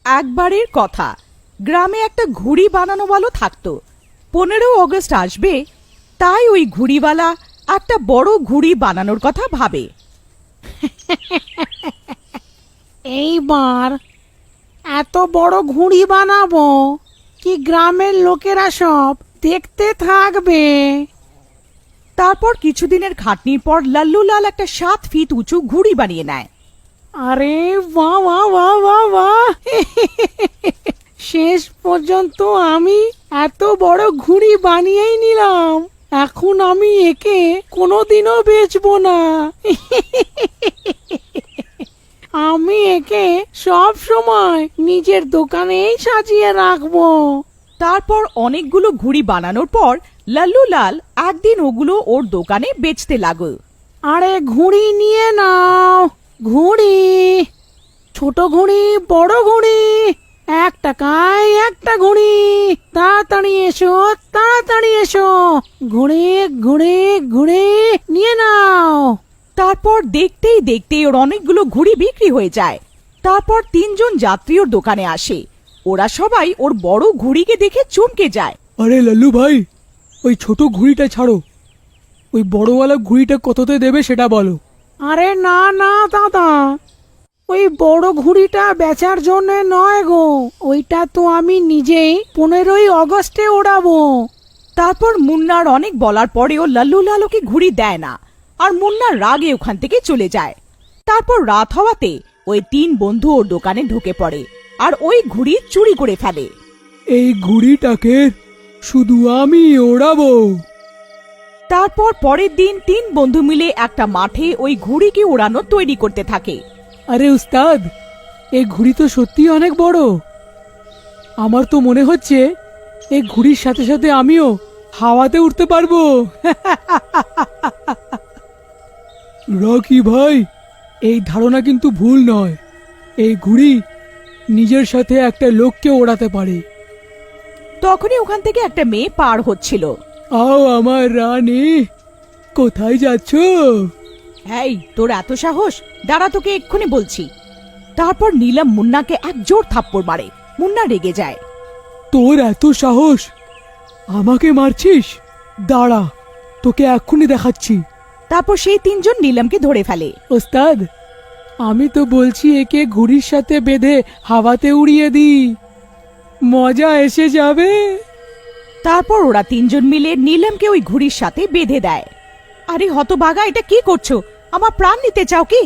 একবারের কথা, গ্রামে একটা ঘুড়ি বানানোওয়ালা থাকতো। 15 অগস্ট আসবে, তাই ওই ঘুড়িওয়ালা একটা বড় ঘুড়ি বানানোর কথা ভাবে। এইবার এত বড় ঘুড়ি বানাবো কি গ্রামের লোকেরা সব দেখতে থাকবে। তারপর কিছুদিনের খাটনির পর লাল্লুলাল একটা 7 ফিট উঁচু ঘুড়ি বানিয়ে নেয়। আরে বাহ বাহ বাহ বাহ বাহ শেষ পর্যন্ত আমি এত বড় ঘুড়ি বানিয়েই নিলাম। এখন আমি একে কোনোদিনও বেচবো না। আমি একে সব সময় নিজের দোকানেই সাজিয়ে রাখবো। তারপর অনেকগুলো ঘুড়ি বানানোর পর লাল্লুলাল একদিন ওগুলো ওর দোকানে বেচতে লাগলো। আরে ঘুড়ি নিয়ে নাও, ঘুড়ি, ছোট ঘুড়ি, বড় ঘুড়ি, 1 টাকায় একটা ঘুড়ি, তাড়াতাড়ি এসো, তাড়াতাড়ি এসো, ঘুড়ি ঘুড়ি ঘুড়ি নিয়ে নাও। তারপর দেখতেই দেখতে ওর অনেকগুলো ঘুড়ি বিক্রি হয়ে যায়। তারপর 3 জন যাত্রী ওর দোকানে আসে। ওরা সবাই ওর বড় ঘুড়িকে দেখে চমকে যায়। আরে লাল্লু ভাই, ওই ছোট ঘুড়িটা ছাড়ো, ওই বড়ওয়ালা ঘুড়িটা কততে দেবে সেটা বলো। আরে না না দাদা, ওই বড় ঘুড়িটা বেচার জন্য নয় গো, ওইটা তো আমি নিজেই 15 অগস্টে ওড়াবো। তারপর মুন্নার অনেক বলার পরেও লাল্লুলাল ওকে ঘুড়ি দেয় না, আর মুন্নার রাগে ওখান থেকে চলে যায়। তারপর রাত হওয়াতে ওই 3 বন্ধু ওর দোকানে ঢুকে পড়ে আর ওই ঘুড়ি চুরি করে ফেলে। এই ঘুড়িটাকে শুধু আমি ওড়াবো। তারপর পরের দিন 3 বন্ধু মিলে একটা মাঠে ওই ঘুড়িকে ওড়ানো তৈরি করতে থাকে। আরে উস্তাদ, এই ঘুড়ি তো সত্যি অনেক বড়। আমার তো মনে হচ্ছে এই ঘুড়ির সাথে সাথে আমিও হাওয়াতে উঠতে পারবো। রকি ভাই, এই ধারণা কিন্তু ভুল নয়। এই ঘুড়ি নিজের সাথে একটা লোককে ওড়াতে পারে। তখনই ওখান থেকে একটা মেয়ে পার হচ্ছিল। আও আমার রানী, কোথায় যাচ্ছ? এই, তোর এত সাহস? দাঁড়া, তোকে এক্ষুনি বলছি। তারপর নীলম মুন্নাকে এক জোর থাপ্পড় মারে। মুন্না রেগে যায়। তোর এত সাহস, আমাকে মারছিস? দাঁড়া, তোকে এক্ষুনি দেখাচ্ছি। তারপর সেই 3 জন নীলমকে ধরে ফেলে। ওস্তাদ, আমি তো বলছি একে ঘুড়ির সাথে বেঁধে হাওয়াতে উড়িয়ে দিই, মজা এসে যাবে। তারপর ওরা 3 জন মিলে নীলমকে ওই ঘুড়ির সাথে বেঁধে দেয়। আরে হতভাগা, এটা কি করছো? আমার প্রাণ নিতে চাও কি?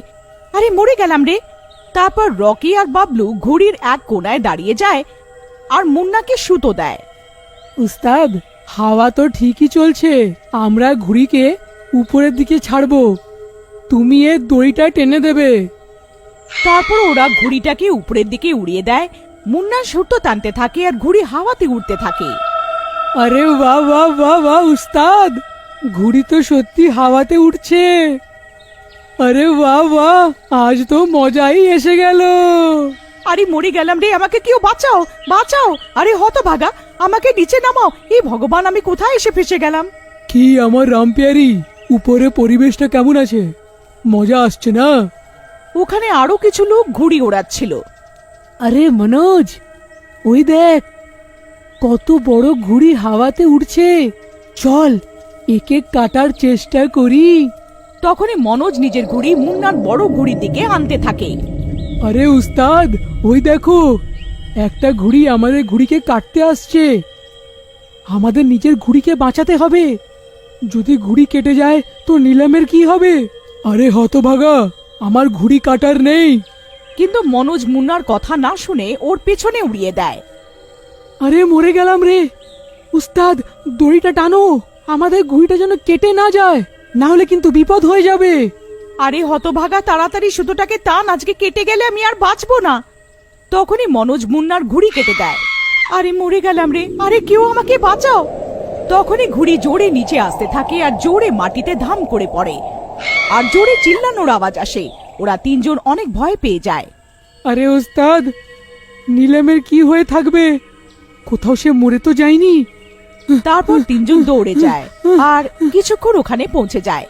আরে মরে গেলাম রে। তারপর রকি আর বাবলু ঘুড়ির এক কোনায় দাঁড়িয়ে যায় আর মুন্নাকে সুতো দেয়। উস্তাদ, হাওয়া তো ঠিকই চলছে, আমরা ঘুড়িকে উপরের দিকে ছাড়বো, তুমি এর দড়িটা টেনে দেবে। তারপর ওরা ঘুড়িটাকে উপরের দিকে উড়িয়ে দেয়। মুন্না সুতো টানতে থাকে আর ঘুড়ি হাওয়াতে উঠতে থাকে। আরে বাহ বাহ বাহ বাহ উস্তাদ, ঘুড়ি তো সত্যি হাওয়াতে উঠছে। আরে বাহ বাহ, আজ তো মজাই এসে গেল। আরে মরে গেলাম রে, আমাকে কেউ বাঁচাও, বাঁচাও। আরে হতভাগা, আমাকে নিচে নামাও। এই ভগবান, আমি কোথায় এসে ফেসে গেলাম? কি আমার রামপিয়ারি, উপরে পরিবেশটা কেমন আছে? মজা আসছে না? ওখানে আরো কিছু লোক ঘুড়ি ওড়াচ্ছিল। আরে মনোজ, ওই দেখ, কত বড় ঘুড়ি হাওয়াতে উড়ছে। চল, একে কাটার চেষ্টা করি। তখনই মনোজ নিজের ঘুড়ি মুন্নার বড় ঘুড়ির দিকে আনতে থাকে। আরে উস্তাদ, ওই দেখো, একটা ঘুড়ি আমাদের ঘুড়িকে কাটতে আসছে। আমাদের নিজের ঘুড়িকে বাঁচাতে হবে। যদি ঘুড়ি কেটে যায় তো নীলমের কি হবে? আরে হতভাগা, আমার ঘুড়ি কাটার নেই। কিন্তু মনোজ মুন্নার কথা না শুনে ওর পেছনে উড়িয়ে দেয়। আরে মরে গেলাম রে। উস্তাদ, দড়িটা টানো, আমাদের ঘুড়িটা যেন কেটে না যায়, না হলে কিন্তু বিপদ হয়ে যাবে। আরে হতভাগা, তাড়াতাড়ি সুতোটাকে টান, আজকে কেটে গেলে আমি আর বাঁচবো না। তখনই মনোজ মুন্নার ঘুড়ি কেটে দেয়। আরে মরে গেলাম রে, আরে কেউ আমাকে বাঁচাও। তখনই ঘুড়ি জোরে নিচে আসতে থাকে আর জোরে মাটিতে ধাম করে পড়ে আর জোরে চিল্লানোর আওয়াজ আসে। ওরা 3 জন অনেক ভয় পেয়ে যায়। আরে ওস্তাদ, নীলমের কি হয়ে থাকবে? কোথাও সে মরে তো যায়নি? তারপর 3 জন দৌড়ে যায় আর কিছুক্ষণ ওখানে পৌঁছে যায়।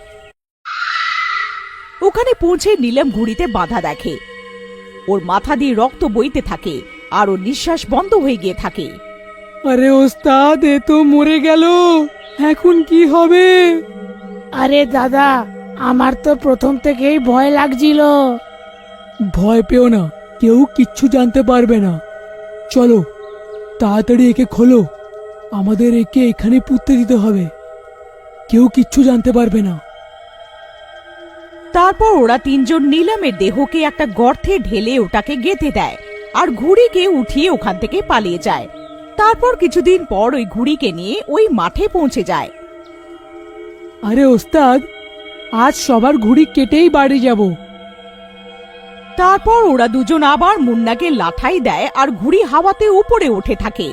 ওখানে পৌঁছে নীলম ঘুড়িতে বাঁধা দেখে। ওর মাথা দিয়ে রক্ত বইতে থাকে আর ওর নিঃশ্বাস বন্ধ হয়ে গিয়ে থাকে। আরে ওস্তাদ, এ তো মরে গেল, এখন কি হবে? আরে দাদা, আমার তো প্রথম থেকেই ভয় লাগছিল। ভয় পেও না, কেউ কিচ্ছু জানতে পারবে না। চলো তাড়াতাড়ি একে খোলো, আমাদের একে এখানে পুঁততে দিতে হবে, কেউ কিচ্ছু জানতে পারবে না। তারপর ওরা তিনজন নিলামের দেহকে একটা গর্তে ঢেলে ওটাকে গেঁথে দেয় আর ঘুড়িকে উঠিয়ে ওখান থেকে পালিয়ে যায়। তারপর কিছুদিন পর ওই ঘুড়িকে নিয়ে ওই মাঠে পৌঁছে যায়। আরে ওস্তাদ, আজ সবার ঘুড়ি কেটেই বাড়ি যাব। তারপর ওরা দুজন আবার মুন্নাকে লাঠাই দেয় আর ঘুড়ি হাওয়াতে উপরে উঠে থাকে।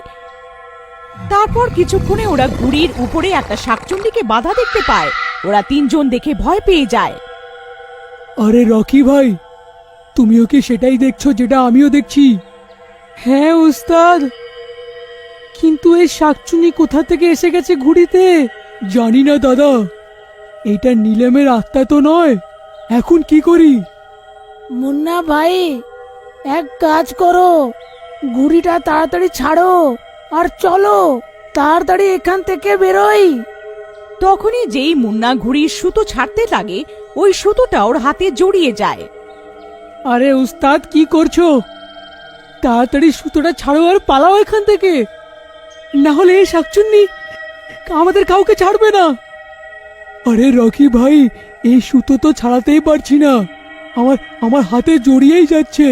তারপর কিছুক্ষণে ওরা ঘুড়ির উপরে একটা শাকচুন্নিকে বাধা দেখতে পায়। ওরা তিনজন দেখে ভয় পেয়ে যায়। আরে রকি ভাই, তুমিও কি সেটাই দেখছো যেটা আমিও দেখছি? হ্যাঁ ওস্তাদ, কিন্তু এই শাকচুনি কোথা থেকে এসে গেছে ঘুড়িতে জানি না দাদা। এটা নিলামের আত্মা তো নয়, এখন কি করি? মুন্না ভাই, এক কাজ করো, ঘুড়িটা তাড়াতাড়ি ছাড়ো আর চলো তাড়াতাড়ি এখান থেকে বেরোই। তখনই যেই মুন্না ঘুড়ির সুতো ছাড়তে লাগে, ওই সুতোটা ওর হাতে জড়িয়ে যায়। আরে উস্তাদ, কি করছো? তাড়াতাড়ি সুতোটা ছাড়ো আর পালাও এখান থেকে, না হলে এই শাকচুন্নি আমাদের কাউকে ছাড়বে না। আরে রকি ভাই, এই সুতো তো ছাড়াতেই পারছি না, আমার আমার হাতে জড়িয়েই যাচ্ছে।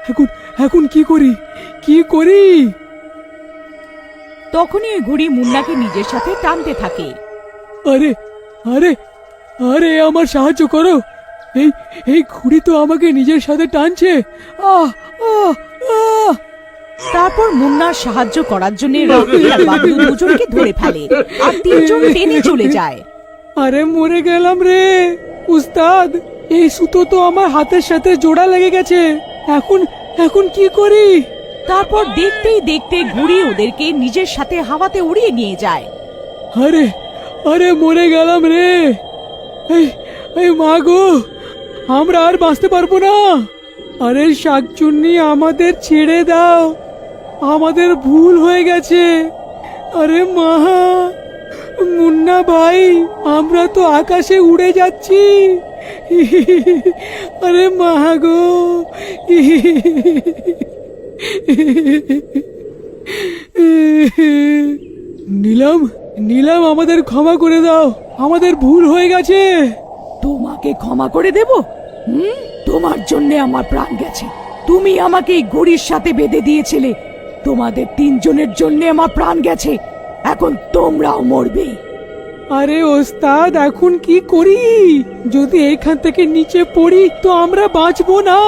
এখন এখন কি করি, কি করি? তখনই ওই ঘুড়ি মুন্নাকে নিজের সাথে টানতে থাকে। আরে আরে আরে আমার সাহায্য করো, এই এই ঘুড়ি তো আমাকে নিজের সাথে টানছে। আহ আহ আহ তারপর মুন্নার সাহায্য করার জন্য রকি আর বাবলু দুজনকে ধরে ফেলে আর তিনজন টেনে চলে যায়। আরে মরে গেলাম রে উস্তাদ, এই সুতো তো আমার হাতের সাথে জোড়া লেগে গেছে, এখন এখন কি করি? তারপর দেখতেই দেখতে ঘুড়ি ওদেরকে নিজের সাথে হাওয়াতে উড়িয়ে নিয়ে যায়। আরে আরে মরে গেলাম রে, এই এই মা গো, আমরা আর বাঁচতে পারবো না। আরে শাকচুন্নি, আমাদের ছেড়ে দাও, আমাদের ভুল হয়ে গেছে। আরে মা, মুন্না ভাই, আমরা তো আকাশে উড়ে যাচ্ছি। আরে মা গো। নীলম, নীলম, আমাদের ক্ষমা করে দাও, আমাদের ভুল হয়ে গেছে। তোমাকে ক্ষমা করে দেব? তোমার জন্য আমার প্রাণ গেছে, তুমি আমাকে এই ঘুড়ির সাথে বেঁধে দিয়েছিলে, তোমাদের তিনজনের জন্য আমার প্রাণ গেছে, এখন তোমরাও মরবে। আরে ওস্তাদ, এখন কি করি? যদি এখান থেকে নিচে পড়ি তো আমরা বাঁচবো না।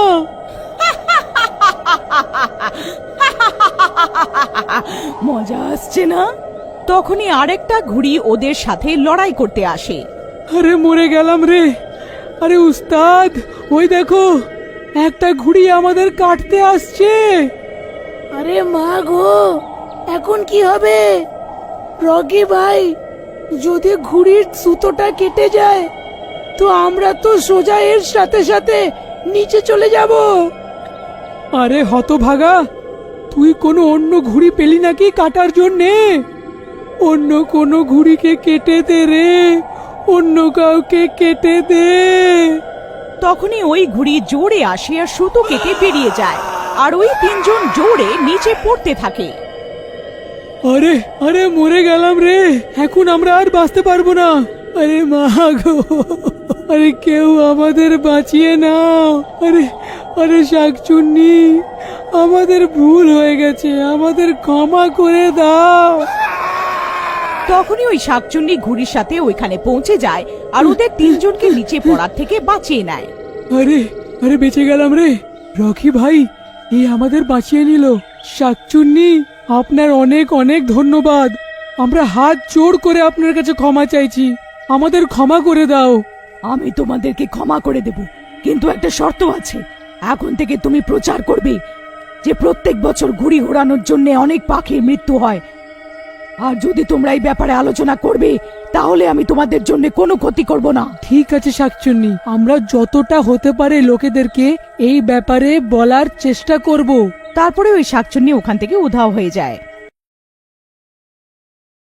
মজা আসছে না? তখনই আরেকটা ঘুড়ি ওদের সাথে লড়াই করতে আসে। আরে মরে গেলাম রে। আরে উস্তাদ, ওই দেখো, একটা ঘুড়ি আমাদের কাটতে আসছে। আরে মা গো, এখন কি হবে? রকি ভাই, যদি ঘুড়ির সুতোটা কেটে যায় তো আমরা তো সোজা এর সাথে সাথে নিচে চলে যাব। আরে হতভাগা, তুই কোনো অন্য ঘুড়ি পেলি নাকি কাটার জন্যে? অন্য কোনো ঘুড়িকে কেটে দে রে, অন্য কাউকে কেটে দে। তখনই ওই ঘুড়ি জোরে আসে আর সুতো কেটে বেরিয়ে যায় আর ওই তিনজন জোরে নিচে পড়তে থাকে। আরে আরে মরে গেলাম রে, এখন আমরা আর বাঁচতে পারবো না। আরে মা গো, আরে কেউ আমাদের বাঁচিয়ে নাও। আরে আরে শাকচুন্নি, আমাদের ভুল হয়ে গেছে, আমাদের ক্ষমা করে দাও। তখনই ওই শাকচুন্নি ঘুড়ির সাথে ওইখানে পৌঁছে যায় আর ওদের তিনজনকে নিচে পড়ার থেকে বাঁচিয়ে নেয়। আরে আরে বেঁচে গেলাম রে। রকি ভাই, এই আমাদের বাঁচিয়ে নিল। শাকচুন্নি, আপনার অনেক অনেক ধন্যবাদ। আমরা হাত জোড় করে আপনার কাছে ক্ষমা চাইছি, আমাদের ক্ষমা করে দাও। আমি তোমাদেরকে ক্ষমা করে দেব, কিন্তু একটা শর্ত আছে। এখন থেকে তুমি প্রচার করবে যে প্রত্যেক বছর ঘুড়ি ঘোরানোর জন্য অনেক পাখির মৃত্যু হয়, আর যদি তোমরা এই ব্যাপারে আলোচনা করবে তাহলে আমি তোমাদের জন্য কোনো ক্ষতি করব না। ঠিক আছে শাকচুন্নি, আমরা যতটা হতে পারে লোকেদেরকে এই ব্যাপারে বলার চেষ্টা করব। তারপরে ওই শাকচুন্নি ওখান থেকে উধাও হয়ে যায়।